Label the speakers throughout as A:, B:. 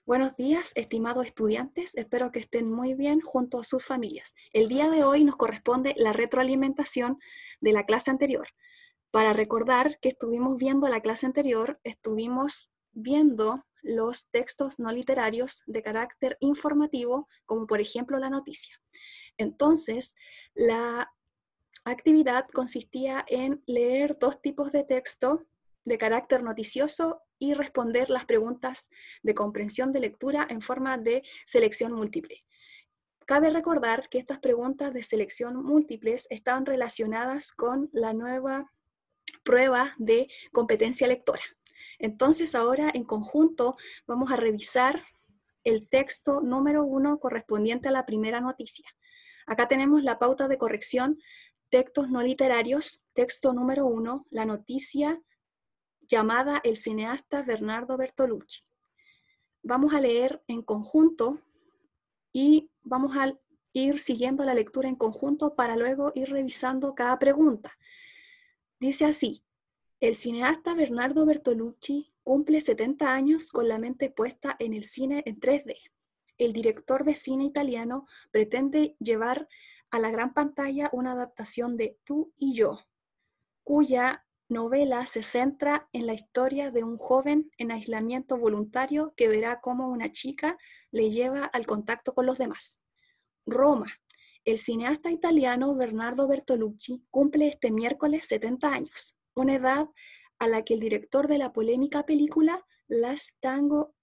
A: Buenos días, estimados estudiantes. Espero que estén muy bien junto a sus familias. El día de hoy nos corresponde la retroalimentación de la clase anterior. Para recordar que estuvimos viendo la clase anterior, estuvimos viendo los textos no literarios de carácter informativo, como por ejemplo la noticia. Entonces, la actividad consistía en leer dos tipos de texto de carácter noticioso y responder las preguntas de comprensión de lectura en forma de selección múltiple. Cabe recordar que estas preguntas de selección múltiples están relacionadas con la nueva prueba de competencia lectora. Entonces ahora en conjunto vamos a revisar el texto número 1 correspondiente a la primera noticia. Acá tenemos la pauta de corrección, textos no literarios, texto número 1, la noticia llamada El cineasta Bernardo Bertolucci. Vamos a leer en conjunto y vamos a ir siguiendo la lectura en conjunto para luego ir revisando cada pregunta. Dice así: el cineasta Bernardo Bertolucci cumple 70 años con la mente puesta en el cine en 3D. El director de cine italiano pretende llevar a la gran pantalla una adaptación de Tú y yo, cuya novela se centra en la historia de un joven en aislamiento voluntario que verá cómo una chica le lleva al contacto con los demás. Roma. El cineasta italiano Bernardo Bertolucci cumple este miércoles 70 años, una edad a la que el director de la polémica película Last Tango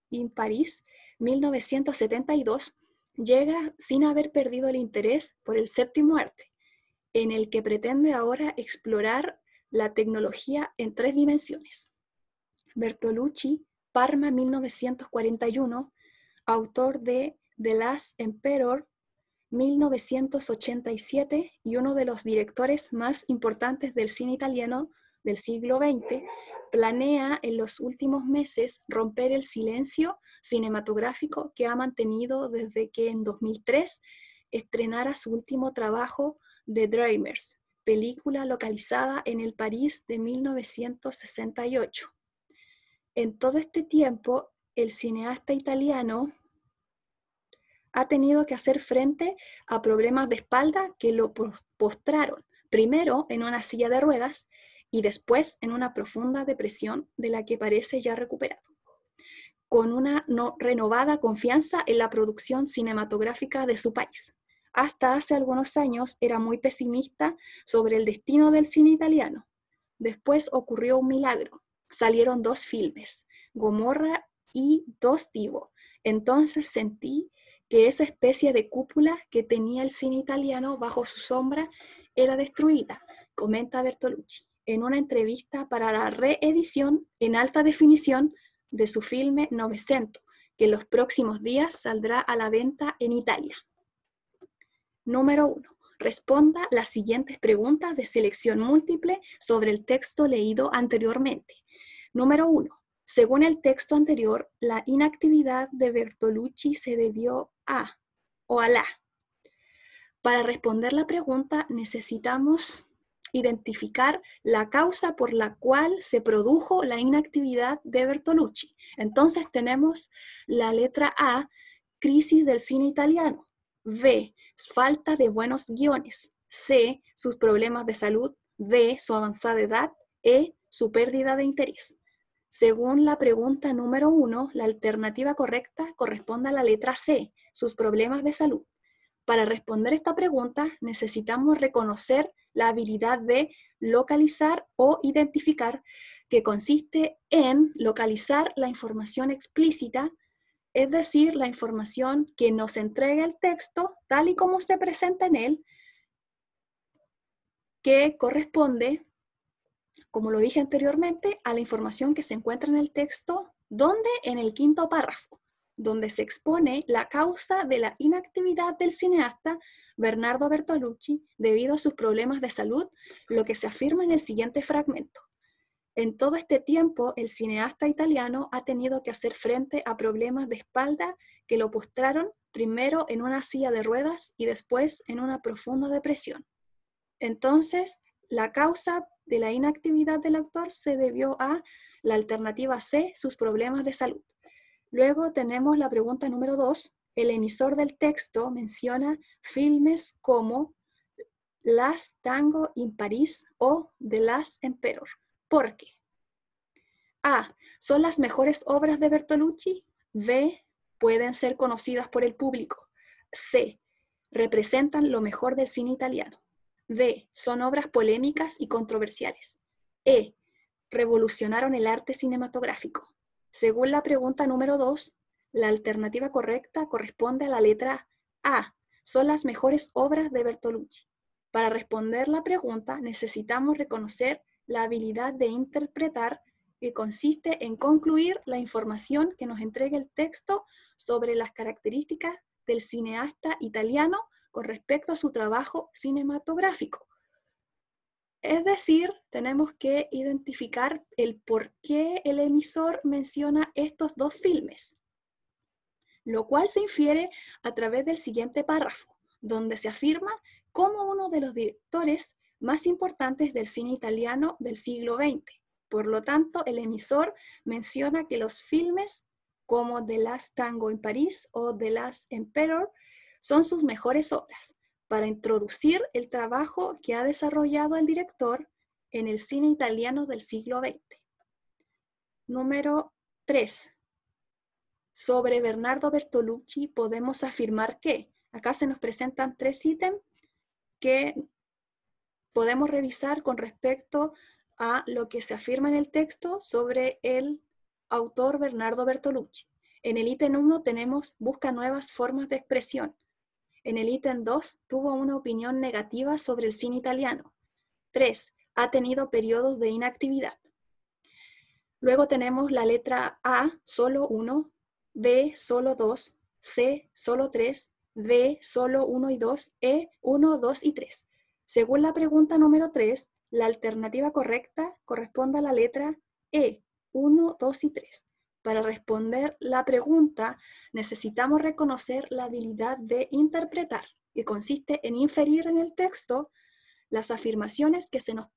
A: in Paris, 1972, llega sin haber perdido el interés por el séptimo arte, en el que pretende ahora explorar la tecnología en 3 dimensiones. Bertolucci, Parma, 1941, autor de The Last Emperor, 1987, y uno de los directores más importantes del cine italiano del siglo XX, planea en los últimos meses romper el silencio cinematográfico que ha mantenido desde que en 2003 estrenara su último trabajo, The Dreamers, película localizada en el París de 1968. En todo este tiempo, el cineasta italiano ha tenido que hacer frente a problemas de espalda que lo postraron, primero en una silla de ruedas y después en una profunda depresión de la que parece ya recuperado, con una renovada confianza en la producción cinematográfica de su país. Hasta hace algunos años era muy pesimista sobre el destino del cine italiano. Después ocurrió un milagro. Salieron 2 filmes, Gomorra y Dos Divo. Entonces sentí que esa especie de cúpula que tenía el cine italiano bajo su sombra era destruida, comenta Bertolucci, en una entrevista para la reedición en alta definición de su filme Novecento, que en los próximos días saldrá a la venta en Italia. Número 1. Responda las siguientes preguntas de selección múltiple sobre el texto leído anteriormente. Número 1. Según el texto anterior, la inactividad de Bertolucci se debió a o a la. Para responder la pregunta necesitamos identificar la causa por la cual se produjo la inactividad de Bertolucci. Entonces tenemos la letra A, crisis del cine italiano; B, falta de buenos guiones; C, sus problemas de salud; D, su avanzada edad; E, su pérdida de interés. Según la pregunta número 1, la alternativa correcta corresponde a la letra C, sus problemas de salud. Para responder esta pregunta necesitamos reconocer la habilidad de localizar o identificar, que consiste en localizar la información explícita, es decir, la información que nos entrega el texto tal y como se presenta en él, que corresponde, como lo dije anteriormente, a la información que se encuentra en el texto, donde en el 5º párrafo, donde se expone la causa de la inactividad del cineasta Bernardo Bertolucci debido a sus problemas de salud, lo que se afirma en el siguiente fragmento. En todo este tiempo, el cineasta italiano ha tenido que hacer frente a problemas de espalda que lo postraron primero en una silla de ruedas y después en una profunda depresión. Entonces, la causa de la inactividad del actor se debió a la alternativa C, sus problemas de salud. Luego tenemos la pregunta número 2. El emisor del texto menciona filmes como Last Tango in Paris o The Last Emperor. ¿Por qué? A. ¿Son las mejores obras de Bertolucci? B. ¿Pueden ser conocidas por el público? C. ¿Representan lo mejor del cine italiano? D. ¿Son obras polémicas y controversiales? E. ¿Revolucionaron el arte cinematográfico? Según la pregunta número 2, la alternativa correcta corresponde a la letra A. Son las mejores obras de Bertolucci. Para responder la pregunta necesitamos reconocer la habilidad de interpretar, que consiste en concluir la información que nos entrega el texto sobre las características del cineasta italiano con respecto a su trabajo cinematográfico. Es decir, tenemos que identificar el por qué el emisor menciona estos dos filmes, lo cual se infiere a través del siguiente párrafo, donde se afirma como uno de los directores más importantes del cine italiano del siglo XX. Por lo tanto, el emisor menciona que los filmes como The Last Tango in Paris o The Last Emperor son sus mejores obras, para introducir el trabajo que ha desarrollado el director en el cine italiano del siglo XX. Número 3. Sobre Bernardo Bertolucci podemos afirmar que, acá se nos presentan 3 ítems que podemos revisar con respecto a lo que se afirma en el texto sobre el autor Bernardo Bertolucci. En el ítem 1 tenemos busca nuevas formas de expresión. En el ítem 2 tuvo una opinión negativa sobre el cine italiano. 3. Ha tenido periodos de inactividad. Luego tenemos la letra A, solo 1, B, solo 2, C, solo 3, D, solo 1 y 2, E, 1, 2 y 3. Según la pregunta número 3, la alternativa correcta corresponde a la letra E, 1, 2 y 3. Para responder la pregunta, necesitamos reconocer la habilidad de interpretar, que consiste en inferir en el texto las afirmaciones que se nos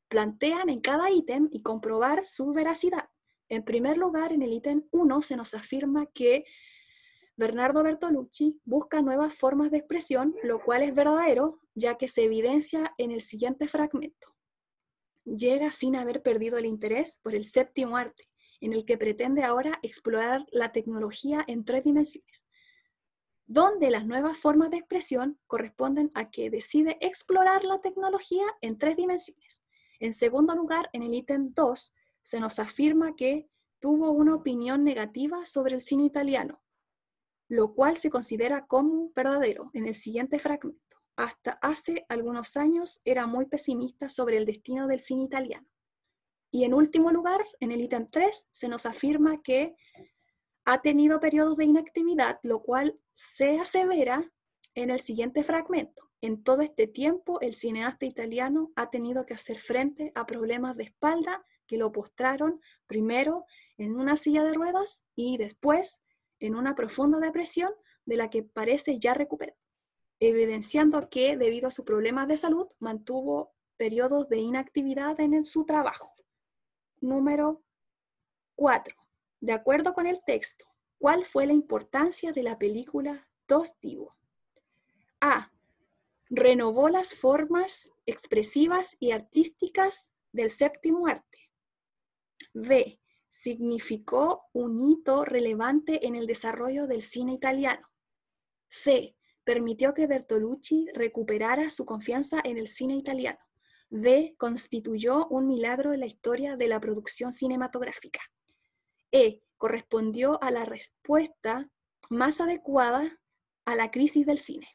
A: plantean en cada ítem y comprobar su veracidad. En primer lugar, en el ítem 1 se nos afirma que Bernardo Bertolucci busca nuevas formas de expresión, lo cual es verdadero, ya que se evidencia en el siguiente fragmento. Llega sin haber perdido el interés por el séptimo arte, en el que pretende ahora explorar la tecnología en 3 dimensiones, donde las nuevas formas de expresión corresponden a que decide explorar la tecnología en 3 dimensiones. En segundo lugar, en el ítem 2, se nos afirma que tuvo una opinión negativa sobre el cine italiano, lo cual se considera como verdadero en el siguiente fragmento. Hasta hace algunos años era muy pesimista sobre el destino del cine italiano. Y en último lugar, en el ítem 3, se nos afirma que ha tenido periodos de inactividad, lo cual se asevera en el siguiente fragmento. En todo este tiempo, el cineasta italiano ha tenido que hacer frente a problemas de espalda que lo postraron primero en una silla de ruedas y después en una profunda depresión de la que parece ya recuperar, evidenciando que debido a sus problemas de salud mantuvo periodos de inactividad en su trabajo. Número 4. De acuerdo con el texto, ¿cuál fue la importancia de la película Dos Divo? A. Renovó las formas expresivas y artísticas del séptimo arte. B. Significó un hito relevante en el desarrollo del cine italiano. C. Permitió que Bertolucci recuperara su confianza en el cine italiano. D. Constituyó un milagro en la historia de la producción cinematográfica. E. Correspondió a la respuesta más adecuada a la crisis del cine.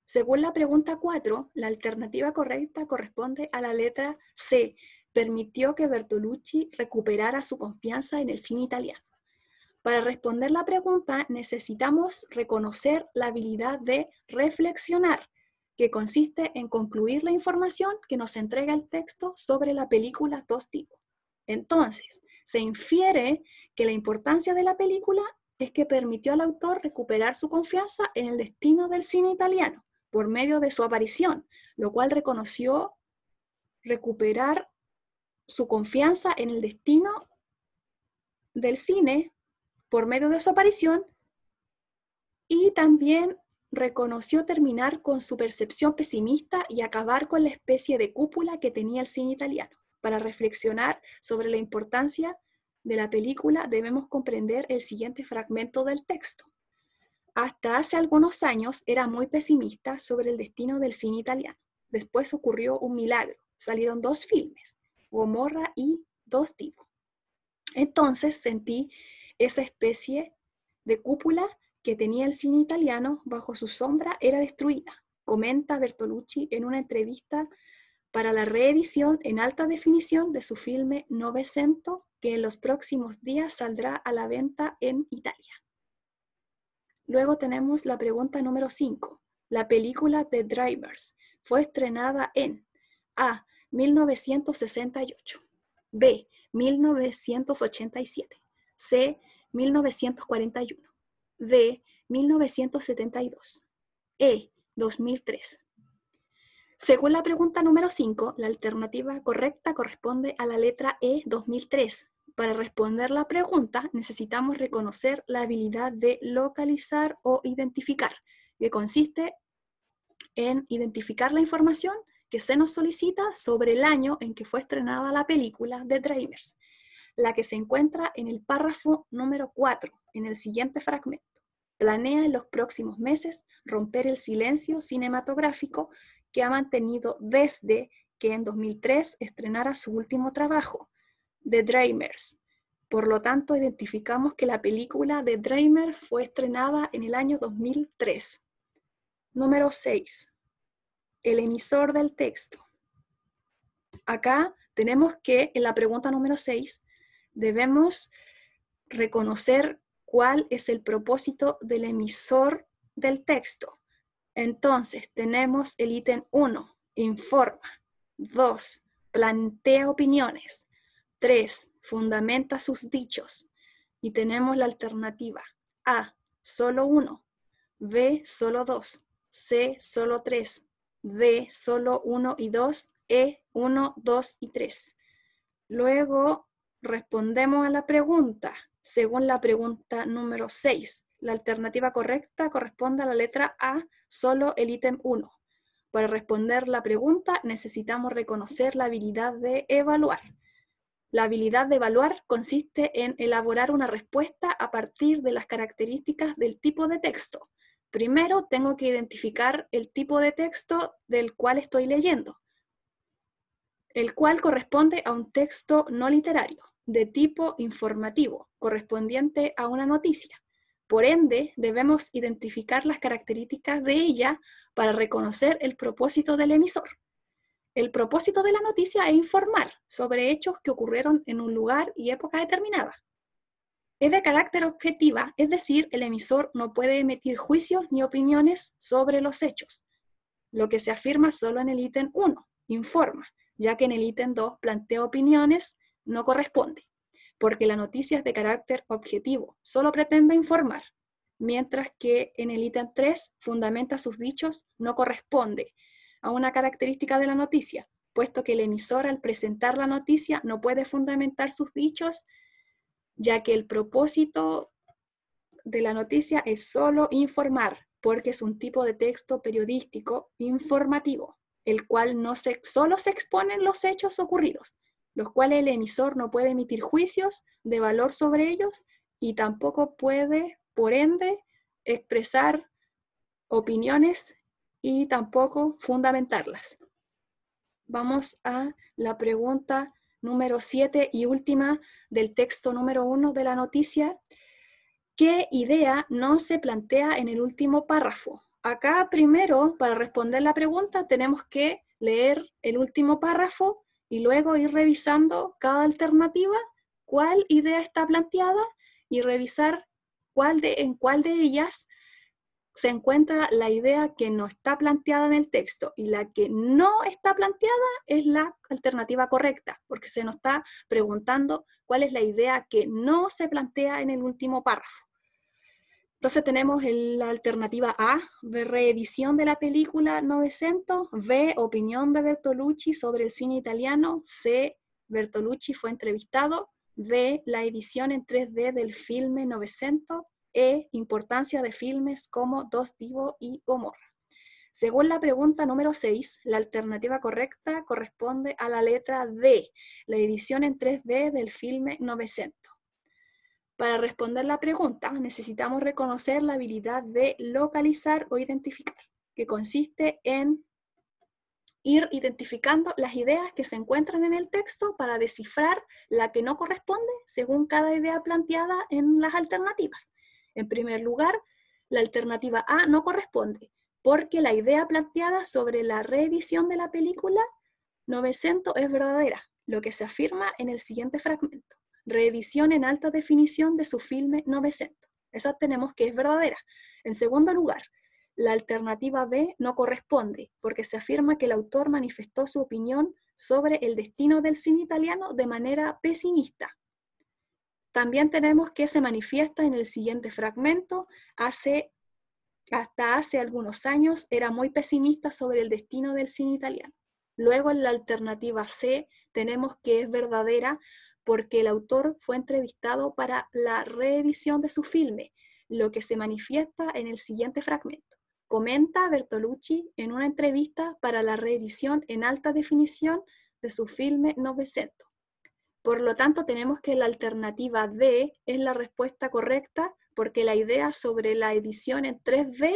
A: Según la pregunta 4, la alternativa correcta corresponde a la letra C. Permitió que Bertolucci recuperara su confianza en el cine italiano. Para responder la pregunta necesitamos reconocer la habilidad de reflexionar, que consiste en concluir la información que nos entrega el texto sobre la película Dos Divo. Entonces, se infiere que la importancia de la película es que permitió al autor recuperar su confianza en el destino del cine italiano por medio de su aparición, lo cual reconoció recuperar su confianza en el destino del cine por medio de su aparición, y también reconoció terminar con su percepción pesimista y acabar con la especie de cúpula que tenía el cine italiano. Para reflexionar sobre la importancia de la película, debemos comprender el siguiente fragmento del texto. Hasta hace algunos años era muy pesimista sobre el destino del cine italiano. Después ocurrió un milagro. Salieron 2 filmes, Gomorra y Dos Divo. Entonces sentí esa especie de cúpula que tenía el cine italiano bajo su sombra era destruida, comenta Bertolucci en una entrevista para la reedición en alta definición de su filme Novecento, que en los próximos días saldrá a la venta en Italia. Luego tenemos la pregunta número 5. La película The Drivers fue estrenada en A. 1968, B. 1987, C. 1941, D. 1972, E. 2003. Según la pregunta número 5, la alternativa correcta corresponde a la letra E, 2003. Para responder la pregunta, necesitamos reconocer la habilidad de localizar o identificar, que consiste en identificar la información que se nos solicita sobre el año en que fue estrenada la película The Drivers, la que se encuentra en el párrafo número 4, en el siguiente fragmento. Planea en los próximos meses romper el silencio cinematográfico que ha mantenido desde que en 2003 estrenara su último trabajo, The Dreamers. Por lo tanto, identificamos que la película The Dreamers fue estrenada en el año 2003. Número 6. El emisor del texto. Acá tenemos que, en la pregunta número 6, debemos reconocer cuál es el propósito del emisor del texto. Entonces, tenemos el ítem 1, informa. 2, plantea opiniones. 3, fundamenta sus dichos. Y tenemos la alternativa A, solo 1, B, solo 2, C, solo 3, D, solo 1 y 2, E, 1, 2 y 3. Luego respondemos a la pregunta. Según la pregunta número 6, la alternativa correcta corresponde a la letra A, solo el ítem 1. Para responder la pregunta necesitamos reconocer la habilidad de evaluar. La habilidad de evaluar consiste en elaborar una respuesta a partir de las características del tipo de texto. Primero tengo que identificar el tipo de texto del cual estoy leyendo, el cual corresponde a un texto no literario, de tipo informativo, correspondiente a una noticia. Por ende, debemos identificar las características de ella para reconocer el propósito del emisor. El propósito de la noticia es informar sobre hechos que ocurrieron en un lugar y época determinada. Es de carácter objetiva, es decir, el emisor no puede emitir juicios ni opiniones sobre los hechos, lo que se afirma solo en el ítem 1, informa, ya que en el ítem 2, plantea opiniones, no corresponde, porque la noticia es de carácter objetivo, solo pretende informar, mientras que en el ítem 3, fundamenta sus dichos, no corresponde a una característica de la noticia, puesto que el emisor al presentar la noticia no puede fundamentar sus dichos, ya que el propósito de la noticia es solo informar, porque es un tipo de texto periodístico informativo, el cual solo se exponen los hechos ocurridos, los cuales el emisor no puede emitir juicios de valor sobre ellos y tampoco puede, por ende, expresar opiniones y tampoco fundamentarlas. Vamos a la pregunta número 7 y última del texto número 1 de la noticia. ¿Qué idea no se plantea en el último párrafo? Acá primero, para responder la pregunta, tenemos que leer el último párrafo y luego ir revisando cada alternativa, cuál idea está planteada y revisar en cuál de ellas se encuentra la idea que no está planteada en el texto, y la que no está planteada es la alternativa correcta, porque se nos está preguntando cuál es la idea que no se plantea en el último párrafo. Entonces tenemos la alternativa A, reedición de la película Novecento, B, opinión de Bertolucci sobre el cine italiano, C, Bertolucci fue entrevistado, D, la edición en 3D del filme 900. E, importancia de filmes como Dos Divo y Gomorra. Según la pregunta número 6, la alternativa correcta corresponde a la letra D, la edición en 3D del filme 900. Para responder la pregunta, necesitamos reconocer la habilidad de localizar o identificar, que consiste en ir identificando las ideas que se encuentran en el texto para descifrar la que no corresponde según cada idea planteada en las alternativas. En primer lugar, la alternativa A no corresponde, porque la idea planteada sobre la reedición de la película 900 es verdadera, lo que se afirma en el siguiente fragmento. Reedición en alta definición de su filme 900. Esa tenemos que es verdadera. En segundo lugar, la alternativa B no corresponde, porque se afirma que el autor manifestó su opinión sobre el destino del cine italiano de manera pesimista. También tenemos que se manifiesta en el siguiente fragmento, hasta hace algunos años era muy pesimista sobre el destino del cine italiano. Luego en la alternativa C tenemos que es verdadera porque el autor fue entrevistado para la reedición de su filme, lo que se manifiesta en el siguiente fragmento. Comenta Bertolucci en una entrevista para la reedición en alta definición de su filme 900. Por lo tanto, tenemos que la alternativa D es la respuesta correcta porque la idea sobre la edición en 3D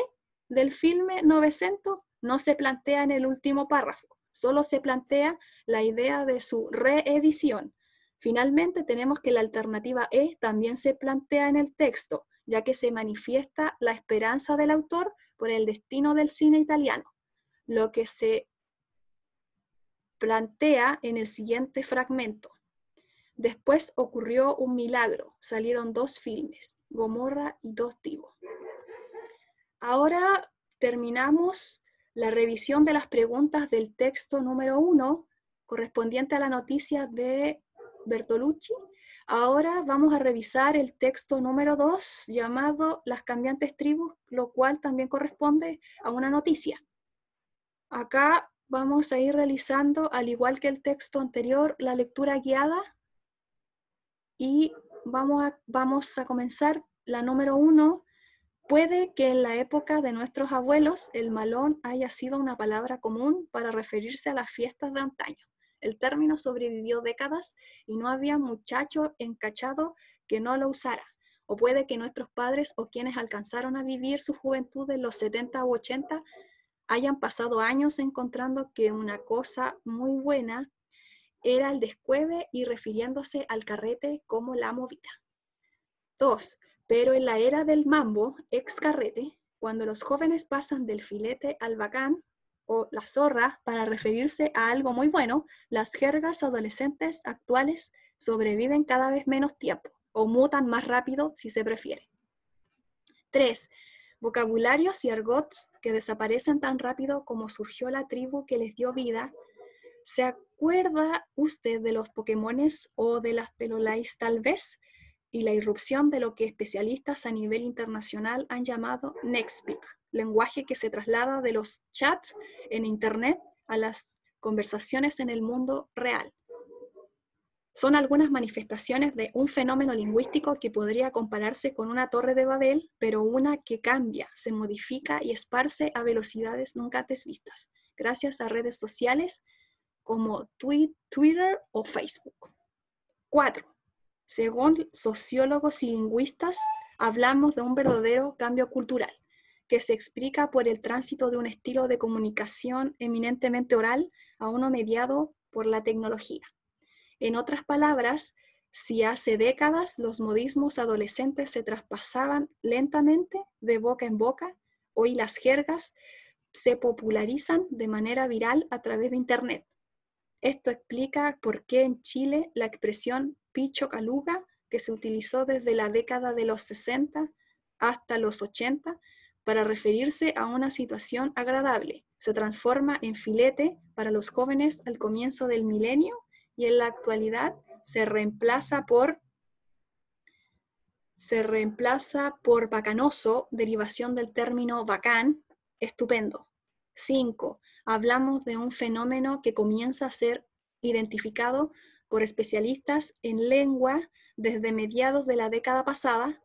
A: del filme 900 no se plantea en el último párrafo, solo se plantea la idea de su reedición. Finalmente, tenemos que la alternativa E también se plantea en el texto, ya que se manifiesta la esperanza del autor por el destino del cine italiano, lo que se plantea en el siguiente fragmento. Después ocurrió un milagro, salieron 2 filmes, Gomorra y Dos Divo. Ahora terminamos la revisión de las preguntas del texto número 1, correspondiente a la noticia de Bertolucci. Ahora vamos a revisar el texto número 2, llamado Las cambiantes tribus, lo cual también corresponde a una noticia. Acá vamos a ir realizando, al igual que el texto anterior, la lectura guiada. Y vamos a comenzar la número 1. Puede que en la época de nuestros abuelos el malón haya sido una palabra común para referirse a las fiestas de antaño. El término sobrevivió décadas y no había muchacho encachado que no lo usara. O puede que nuestros padres o quienes alcanzaron a vivir su juventud en los 70 u 80 hayan pasado años encontrando que una cosa muy buena era el descueve y refiriéndose al carrete como la movida. 2. Pero en la era del mambo, ex carrete, cuando los jóvenes pasan del filete al bacán o la zorra para referirse a algo muy bueno, las jergas adolescentes actuales sobreviven cada vez menos tiempo o mutan más rápido si se prefiere. 3. Vocabularios y argots que desaparecen tan rápido como surgió la tribu que les dio vida. ¿Se acuerda usted de los Pokémones o de las Pelolais tal vez? Y la irrupción de lo que especialistas a nivel internacional han llamado Nextpeak, lenguaje que se traslada de los chats en Internet a las conversaciones en el mundo real. Son algunas manifestaciones de un fenómeno lingüístico que podría compararse con una torre de Babel, pero una que cambia, se modifica y esparce a velocidades nunca antes vistas, gracias a redes sociales como Twitter o Facebook. 4. Según sociólogos y lingüistas, hablamos de un verdadero cambio cultural, que se explica por el tránsito de un estilo de comunicación eminentemente oral a uno mediado por la tecnología. En otras palabras, si hace décadas los modismos adolescentes se traspasaban lentamente de boca en boca, hoy las jergas se popularizan de manera viral a través de Internet. Esto explica por qué en Chile la expresión picho caluga, que se utilizó desde la década de los 60 hasta los 80 para referirse a una situación agradable, se transforma en filete para los jóvenes al comienzo del milenio y en la actualidad se reemplaza por bacanoso, derivación del término bacán, estupendo. 5. Hablamos de un fenómeno que comienza a ser identificado por especialistas en lengua desde mediados de la década pasada,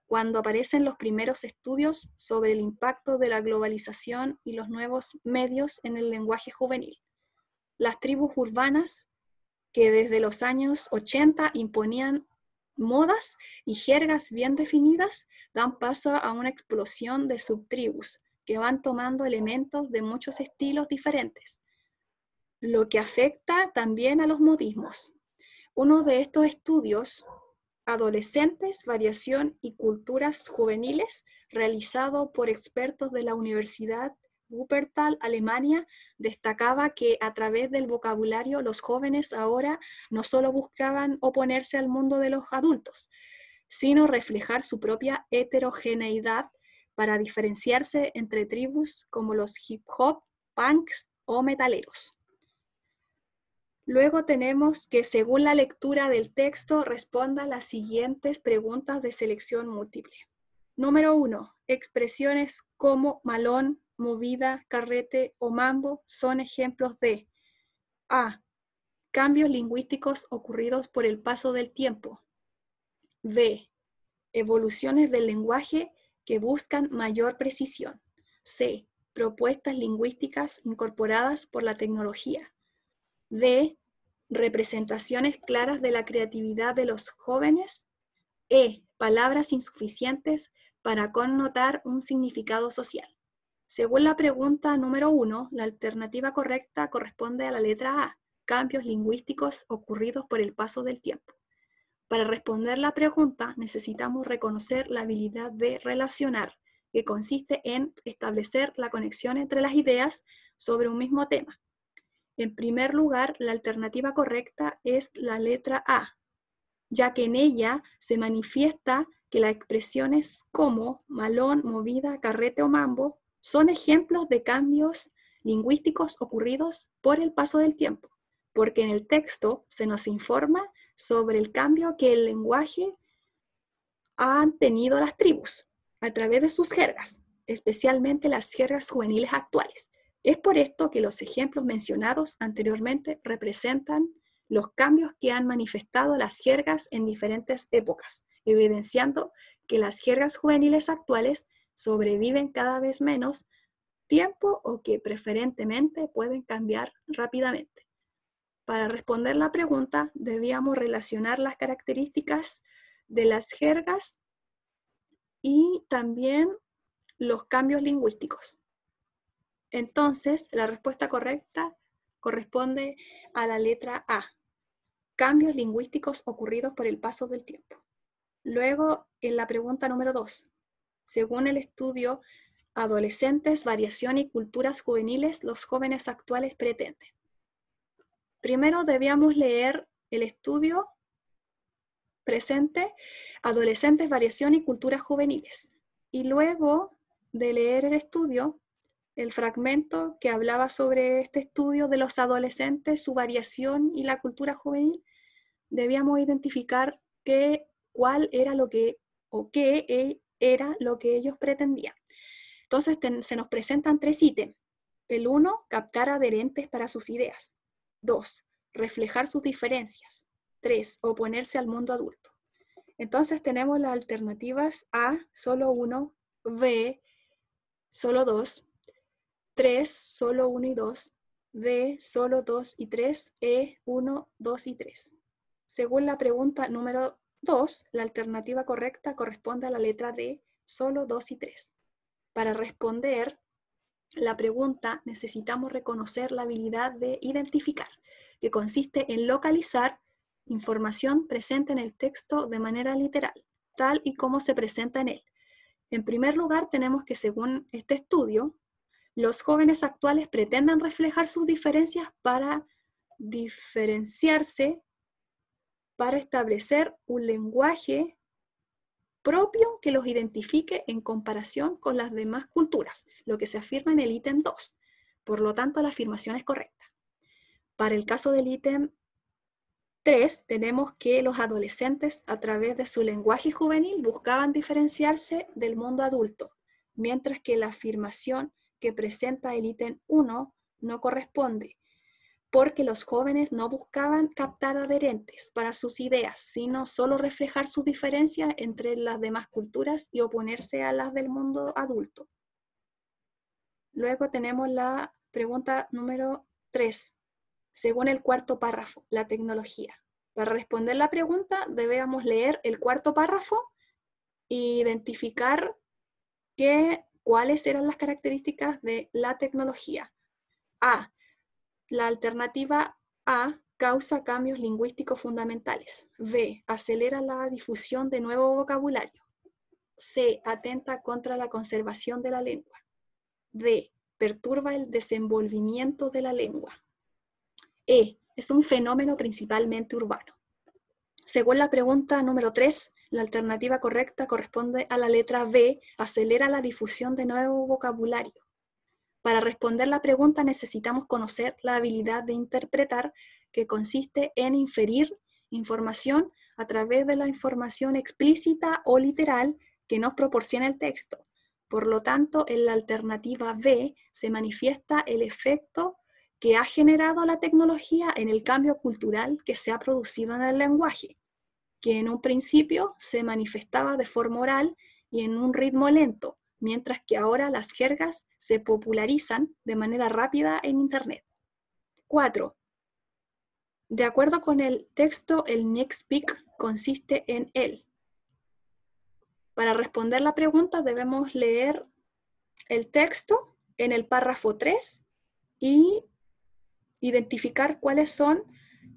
A: cuando aparecen los primeros estudios sobre el impacto de la globalización y los nuevos medios en el lenguaje juvenil. Las tribus urbanas, que desde los años 80 imponían modas y jergas bien definidas, dan paso a una explosión de subtribus que van tomando elementos de muchos estilos diferentes, lo que afecta también a los modismos. Uno de estos estudios, Adolescentes, Variación y Culturas Juveniles, realizado por expertos de la Universidad Wuppertal, Alemania, destacaba que a través del vocabulario los jóvenes ahora no solo buscaban oponerse al mundo de los adultos, sino reflejar su propia heterogeneidad para diferenciarse entre tribus como los hip hop, punks o metaleros. Luego tenemos que, según la lectura del texto, responda las siguientes preguntas de selección múltiple. Número 1. Expresiones como malón, movida, carrete o mambo son ejemplos de A. Cambios lingüísticos ocurridos por el paso del tiempo. B. Evoluciones del lenguaje que buscan mayor precisión. C. Propuestas lingüísticas incorporadas por la tecnología. D. Representaciones claras de la creatividad de los jóvenes. E. Palabras insuficientes para connotar un significado social. Según la pregunta número 1, la alternativa correcta corresponde a la letra A, cambios lingüísticos ocurridos por el paso del tiempo. Para responder la pregunta, necesitamos reconocer la habilidad de relacionar, que consiste en establecer la conexión entre las ideas sobre un mismo tema. En primer lugar, la alternativa correcta es la letra A, ya que en ella se manifiesta que las expresiones como malón, movida, carrete o mambo son ejemplos de cambios lingüísticos ocurridos por el paso del tiempo, porque en el texto se nos informa sobre el cambio que el lenguaje han tenido las tribus a través de sus jergas, especialmente las jergas juveniles actuales. Es por esto que los ejemplos mencionados anteriormente representan los cambios que han manifestado las jergas en diferentes épocas, evidenciando que las jergas juveniles actuales sobreviven cada vez menos tiempo o que preferentemente pueden cambiar rápidamente. Para responder la pregunta, debíamos relacionar las características de las jergas y también los cambios lingüísticos. Entonces, la respuesta correcta corresponde a la letra A, cambios lingüísticos ocurridos por el paso del tiempo. Luego, en la pregunta número 2, según el estudio Adolescentes, Variación y Culturas Juveniles, los jóvenes actuales pretenden. Primero debíamos leer el estudio presente, Adolescentes, Variación y Culturas Juveniles. Y luego de leer el estudio, el fragmento que hablaba sobre este estudio de los adolescentes, su variación y la cultura juvenil, debíamos identificar cuál era lo que, o qué era lo que ellos pretendían. Entonces se nos presentan 3 ítems. El 1, captar adherentes para sus ideas. 2, reflejar sus diferencias. 3, oponerse al mundo adulto. Entonces tenemos las alternativas A, solo 1, B, solo 2, 3, solo 1 y 2, D, solo 2 y 3, E, 1, 2 y 3. Según la pregunta número 2, la alternativa correcta corresponde a la letra D, solo 2 y 3. Para responder la pregunta necesitamos reconocer la habilidad de identificar, que consiste en localizar información presente en el texto de manera literal, tal y como se presenta en él. En primer lugar, tenemos que, según este estudio, los jóvenes actuales pretenden reflejar sus diferencias para diferenciarse, para establecer un lenguaje propio que los identifique en comparación con las demás culturas, lo que se afirma en el ítem 2. Por lo tanto, la afirmación es correcta. Para el caso del ítem 3, tenemos que los adolescentes, a través de su lenguaje juvenil, buscaban diferenciarse del mundo adulto, mientras que la afirmación que presenta el ítem 1 no corresponde, porque los jóvenes no buscaban captar adherentes para sus ideas, sino solo reflejar sus diferencias entre las demás culturas y oponerse a las del mundo adulto. Luego tenemos la pregunta número 3. Según el cuarto párrafo, la tecnología. Para responder la pregunta, debemos leer el cuarto párrafo e identificar cuáles eran las características de la tecnología. A. La alternativa A causa cambios lingüísticos fundamentales. B. Acelera la difusión de nuevo vocabulario. C. Atenta contra la conservación de la lengua. D. Perturba el desenvolvimiento de la lengua. E. Es un fenómeno principalmente urbano. Según la pregunta número 3, la alternativa correcta corresponde a la letra B, acelera la difusión de nuevo vocabulario. Para responder la pregunta necesitamos conocer la habilidad de interpretar, que consiste en inferir información a través de la información explícita o literal que nos proporciona el texto. Por lo tanto, en la alternativa B se manifiesta el efecto que ha generado la tecnología en el cambio cultural que se ha producido en el lenguaje, que en un principio se manifestaba de forma oral y en un ritmo lento, mientras que ahora las jergas se popularizan de manera rápida en Internet. 4. De acuerdo con el texto, el Nextpeak consiste en él. Para responder la pregunta debemos leer el texto en el párrafo 3 y identificar cuáles son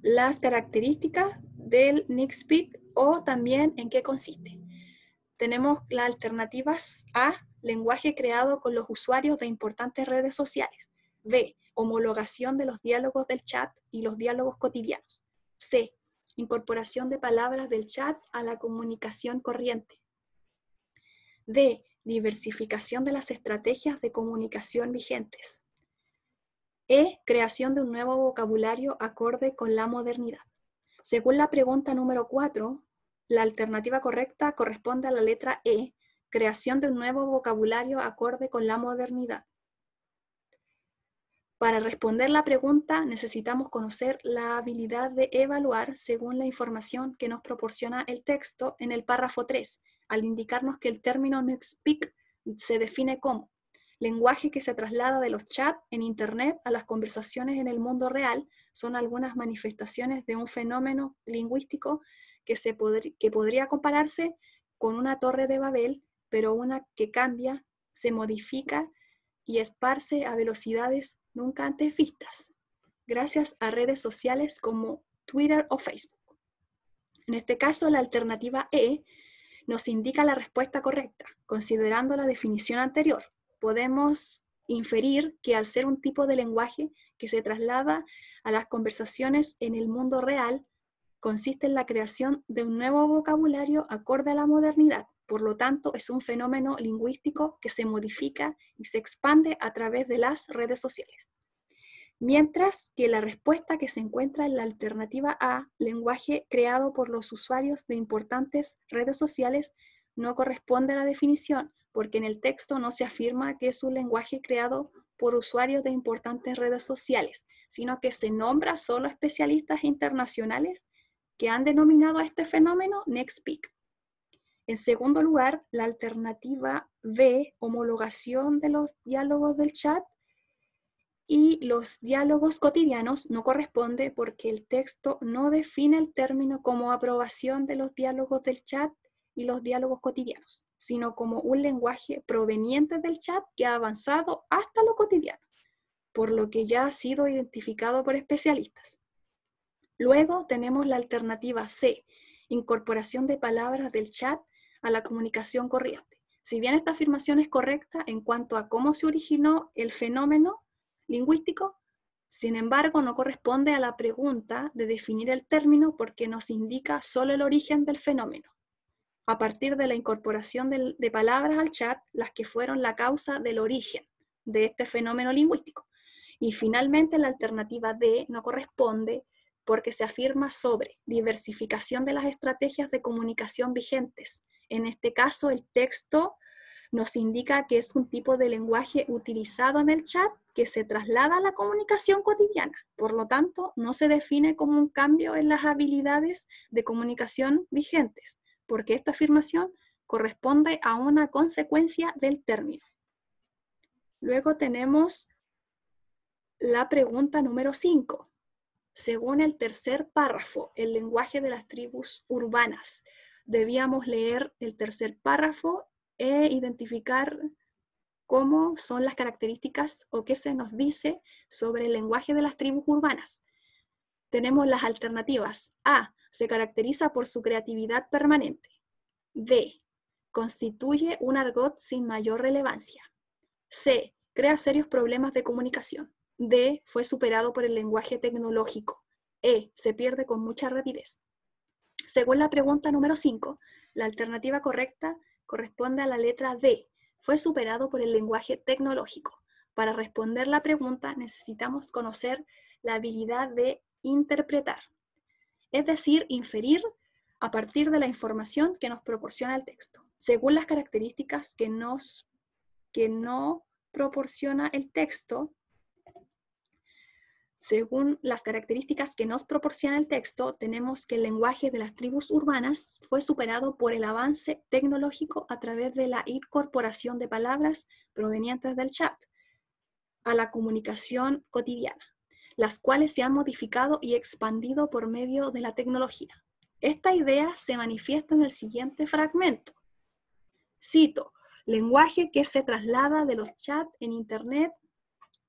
A: las características del Nextpeak o también en qué consiste. Tenemos las alternativas A, lenguaje creado con los usuarios de importantes redes sociales. B, homologación de los diálogos del chat y los diálogos cotidianos. C, incorporación de palabras del chat a la comunicación corriente. D, diversificación de las estrategias de comunicación vigentes. E, creación de un nuevo vocabulario acorde con la modernidad. Según la pregunta número 4, la alternativa correcta corresponde a la letra E, creación de un nuevo vocabulario acorde con la modernidad. Para responder la pregunta necesitamos conocer la habilidad de evaluar según la información que nos proporciona el texto en el párrafo 3, al indicarnos que el término Nextpeak se define como lenguaje que se traslada de los chats en Internet a las conversaciones en el mundo real. Son algunas manifestaciones de un fenómeno lingüístico que podría compararse con una torre de Babel, pero una que cambia, se modifica y esparce a velocidades nunca antes vistas, gracias a redes sociales como Twitter o Facebook. En este caso, la alternativa E nos indica la respuesta correcta. Considerando la definición anterior, podemos inferir que al ser un tipo de lenguaje que se traslada a las conversaciones en el mundo real, consiste en la creación de un nuevo vocabulario acorde a la modernidad. Por lo tanto, es un fenómeno lingüístico que se modifica y se expande a través de las redes sociales. Mientras que la respuesta que se encuentra en la alternativa A, lenguaje creado por los usuarios de importantes redes sociales, no corresponde a la definición, porque en el texto no se afirma que es un lenguaje creado por usuarios de importantes redes sociales, sino que se nombra solo a especialistas internacionales que han denominado a este fenómeno Nextpeak. En segundo lugar, la alternativa B, homologación de los diálogos del chat y los diálogos cotidianos, no corresponde porque el texto no define el término como aprobación de los diálogos del chat y los diálogos cotidianos, sino como un lenguaje proveniente del chat que ha avanzado hasta lo cotidiano, por lo que ya ha sido identificado por especialistas. Luego tenemos la alternativa C, incorporación de palabras del chat a la comunicación corriente. Si bien esta afirmación es correcta en cuanto a cómo se originó el fenómeno lingüístico, sin embargo no corresponde a la pregunta de definir el término porque nos indica solo el origen del fenómeno, a partir de la incorporación de palabras al chat, las que fueron la causa del origen de este fenómeno lingüístico. Y finalmente la alternativa D no corresponde porque se afirma sobre diversificación de las estrategias de comunicación vigentes. En este caso, el texto nos indica que es un tipo de lenguaje utilizado en el chat que se traslada a la comunicación cotidiana. Por lo tanto, no se define como un cambio en las habilidades de comunicación vigentes, porque esta afirmación corresponde a una consecuencia del término. Luego tenemos la pregunta número 5. Según el tercer párrafo, el lenguaje de las tribus urbanas. Debíamos leer el tercer párrafo e identificar cómo son las características o qué se nos dice sobre el lenguaje de las tribus urbanas. Tenemos las alternativas. A. Se caracteriza por su creatividad permanente. B. Constituye un argot sin mayor relevancia. C. Crea serios problemas de comunicación. D. Fue superado por el lenguaje tecnológico. E. Se pierde con mucha rapidez. Según la pregunta número 5, la alternativa correcta corresponde a la letra D. Fue superado por el lenguaje tecnológico. Para responder la pregunta necesitamos conocer la habilidad de interpretar, es decir, inferir a partir de la información que nos proporciona el texto. Según las características que no proporciona el texto, tenemos que el lenguaje de las tribus urbanas fue superado por el avance tecnológico a través de la incorporación de palabras provenientes del chat a la comunicación cotidiana, las cuales se han modificado y expandido por medio de la tecnología. Esta idea se manifiesta en el siguiente fragmento. Cito: lenguaje que se traslada de los chats en Internet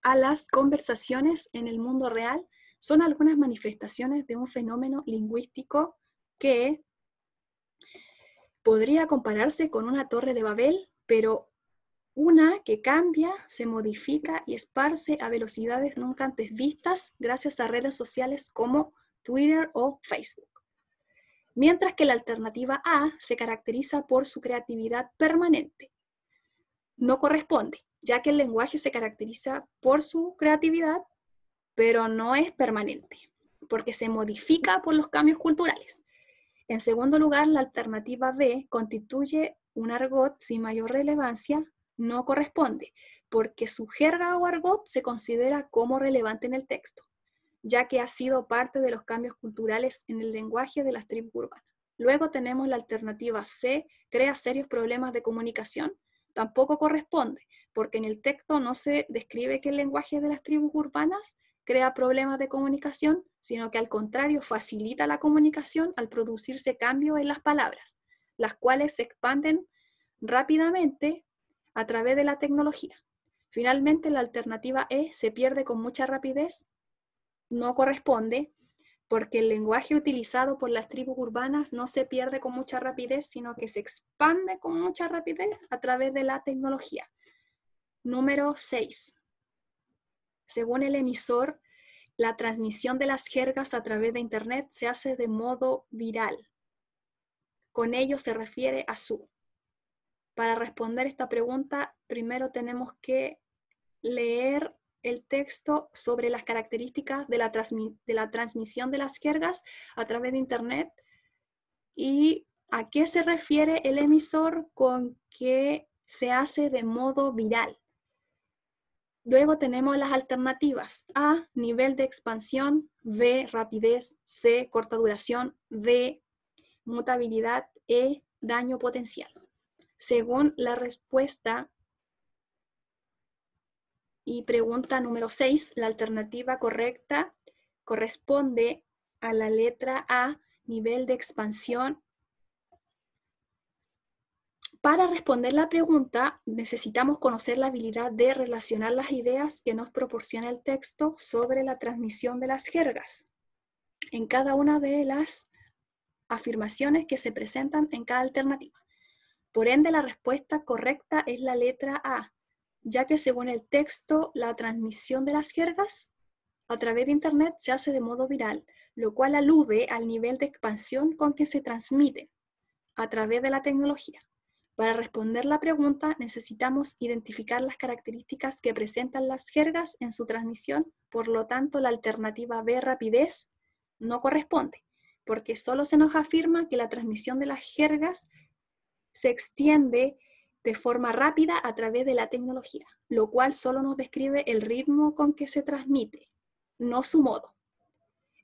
A: a las conversaciones en el mundo real son algunas manifestaciones de un fenómeno lingüístico que podría compararse con una torre de Babel, pero una que cambia, se modifica y esparce a velocidades nunca antes vistas gracias a redes sociales como Twitter o Facebook. Mientras que la alternativa A se caracteriza por su creatividad permanente. No corresponde, ya que el lenguaje se caracteriza por su creatividad, pero no es permanente, porque se modifica por los cambios culturales. En segundo lugar, la alternativa B constituye un argot sin mayor relevancia. No corresponde, porque su jerga o argot se considera como relevante en el texto, ya que ha sido parte de los cambios culturales en el lenguaje de las tribus urbanas. Luego tenemos la alternativa C, crea serios problemas de comunicación. Tampoco corresponde, porque en el texto no se describe que el lenguaje de las tribus urbanas crea problemas de comunicación, sino que al contrario facilita la comunicación al producirse cambios en las palabras, las cuales se expanden rápidamente a través de la tecnología. Finalmente, la alternativa E se pierde con mucha rapidez. No corresponde, porque el lenguaje utilizado por las tribus urbanas no se pierde con mucha rapidez, sino que se expande con mucha rapidez a través de la tecnología. Número 6. Según el emisor, la transmisión de las jergas a través de Internet se hace de modo viral. Con ello se refiere a su. Para responder esta pregunta, primero tenemos que leer el texto sobre las características de la transmisión de las jergas a través de Internet y a qué se refiere el emisor con que se hace de modo viral. Luego tenemos las alternativas. A, nivel de expansión. B, rapidez. C, corta duración. D, mutabilidad. E, daño potencial. Según la respuesta y pregunta número 6, la alternativa correcta corresponde a la letra A, nivel de expansión. Para responder la pregunta, necesitamos conocer la habilidad de relacionar las ideas que nos proporciona el texto sobre la transmisión de las jergas en cada una de las afirmaciones que se presentan en cada alternativa. Por ende, la respuesta correcta es la letra A, ya que según el texto, la transmisión de las jergas a través de Internet se hace de modo viral, lo cual alude al nivel de expansión con que se transmiten a través de la tecnología. Para responder la pregunta, necesitamos identificar las características que presentan las jergas en su transmisión, por lo tanto, la alternativa B, rapidez, no corresponde, porque solo se nos afirma que la transmisión de las jergas se extiende de forma rápida a través de la tecnología, lo cual solo nos describe el ritmo con que se transmite, no su modo.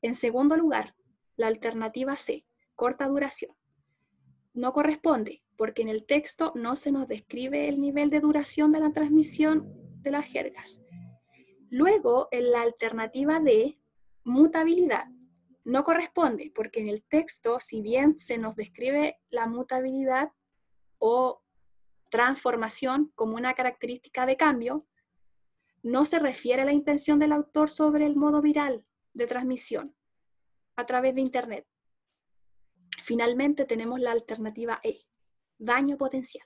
A: En segundo lugar, la alternativa C, corta duración. No corresponde, porque en el texto no se nos describe el nivel de duración de la transmisión de las jergas. Luego, en la alternativa D, mutabilidad. No corresponde, porque en el texto, si bien se nos describe la mutabilidad o transformación como una característica de cambio, no se refiere a la intención del autor sobre el modo viral de transmisión a través de Internet. Finalmente tenemos la alternativa E, daño potencial.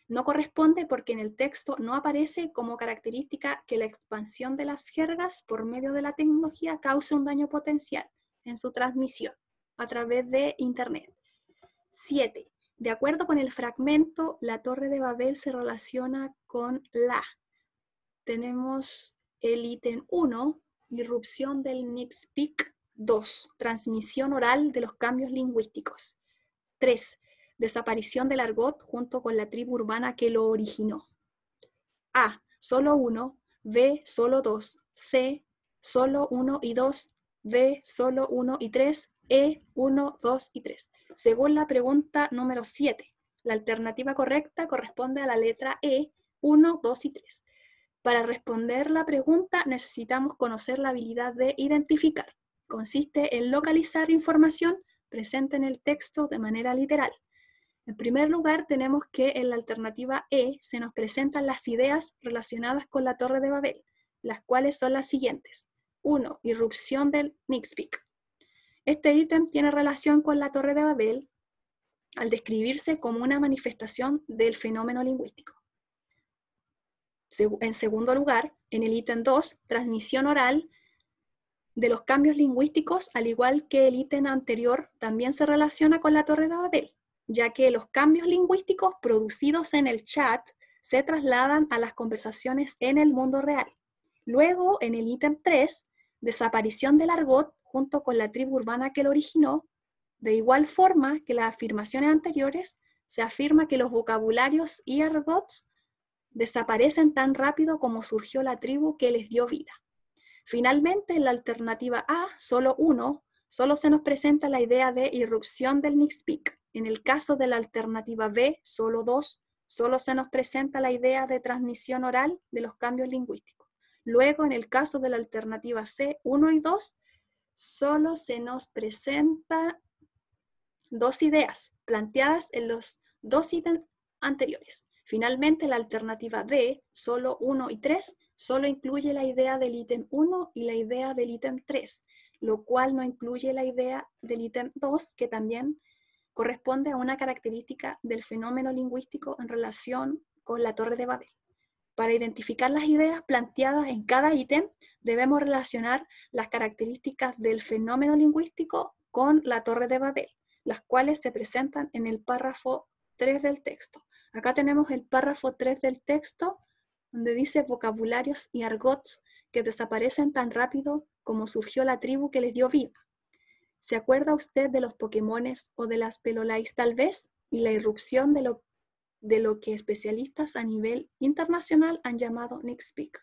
A: No corresponde porque en el texto no aparece como característica que la expansión de las jergas por medio de la tecnología cause un daño potencial en su transmisión a través de Internet. 7. De acuerdo con el fragmento, la Torre de Babel se relaciona con la. Tenemos el ítem 1, irrupción del Nixpeak. 2. Transmisión oral de los cambios lingüísticos. 3. Desaparición del argot junto con la tribu urbana que lo originó. A. Solo 1. B. Solo 2. C. Solo 1 y 2. D. Solo 1 y 3. E. 1, 2 y 3. Según la pregunta número 7, la alternativa correcta corresponde a la letra E, 1, 2 y 3. Para responder la pregunta necesitamos conocer la habilidad de identificar. Consiste en localizar información presente en el texto de manera literal. En primer lugar, tenemos que en la alternativa E se nos presentan las ideas relacionadas con la Torre de Babel, las cuales son las siguientes. 1. Irrupción del Nixpeak. Este ítem tiene relación con la Torre de Babel al describirse como una manifestación del fenómeno lingüístico. En segundo lugar, en el ítem 2, transmisión oral de los cambios lingüísticos, al igual que el ítem anterior, también se relaciona con la Torre de Babel, ya que los cambios lingüísticos producidos en el chat se trasladan a las conversaciones en el mundo real. Luego, en el ítem 3, desaparición del argot junto con la tribu urbana que lo originó. De igual forma que las afirmaciones anteriores, se afirma que los vocabularios y argots desaparecen tan rápido como surgió la tribu que les dio vida. Finalmente, en la alternativa A, solo 1, solo se nos presenta la idea de irrupción del Nixpeak. En el caso de la alternativa B, solo 2, solo se nos presenta la idea de transmisión oral de los cambios lingüísticos. Luego, en el caso de la alternativa C, 1 y 2, solo se nos presenta dos ideas planteadas en los dos ítems anteriores. Finalmente, la alternativa D, solo 1 y 3, solo incluye la idea del ítem 1 y la idea del ítem 3, lo cual no incluye la idea del ítem 2, que también corresponde a una característica del fenómeno lingüístico en relación con la Torre de Babel. Para identificar las ideas planteadas en cada ítem, debemos relacionar las características del fenómeno lingüístico con la Torre de Babel, las cuales se presentan en el párrafo 3 del texto. Acá tenemos el párrafo 3 del texto, donde dice vocabularios y argots que desaparecen tan rápido como surgió la tribu que les dio vida. ¿Se acuerda usted de los Pokémones o de las Pelolais tal vez? Y la irrupción de lo que especialistas a nivel internacional han llamado Nixpeak.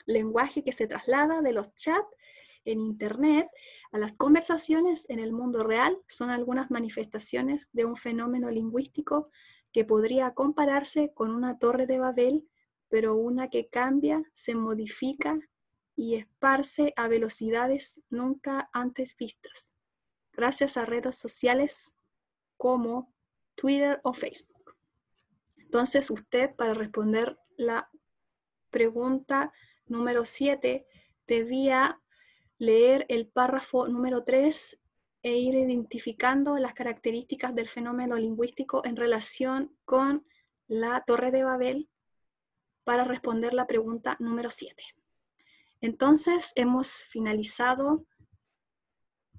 A: Lenguaje que se traslada de los chats en Internet a las conversaciones en el mundo real son algunas manifestaciones de un fenómeno lingüístico que podría compararse con una torre de Babel, pero una que cambia, se modifica y esparce a velocidades nunca antes vistas, gracias a redes sociales como Twitter o Facebook. Entonces usted, para responder la pregunta número 7, debía leer el párrafo número 3 e ir identificando las características del fenómeno lingüístico en relación con la Torre de Babel para responder la pregunta número 7. Entonces, hemos finalizado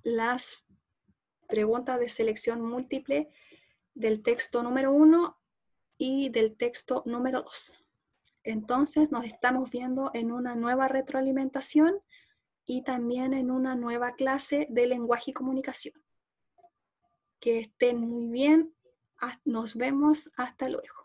A: las preguntas de selección múltiple del texto número 1 y del texto número 2. Entonces, nos estamos viendo en una nueva retroalimentación y también en una nueva clase de lenguaje y comunicación. Que estén muy bien. Nos vemos. Hasta luego.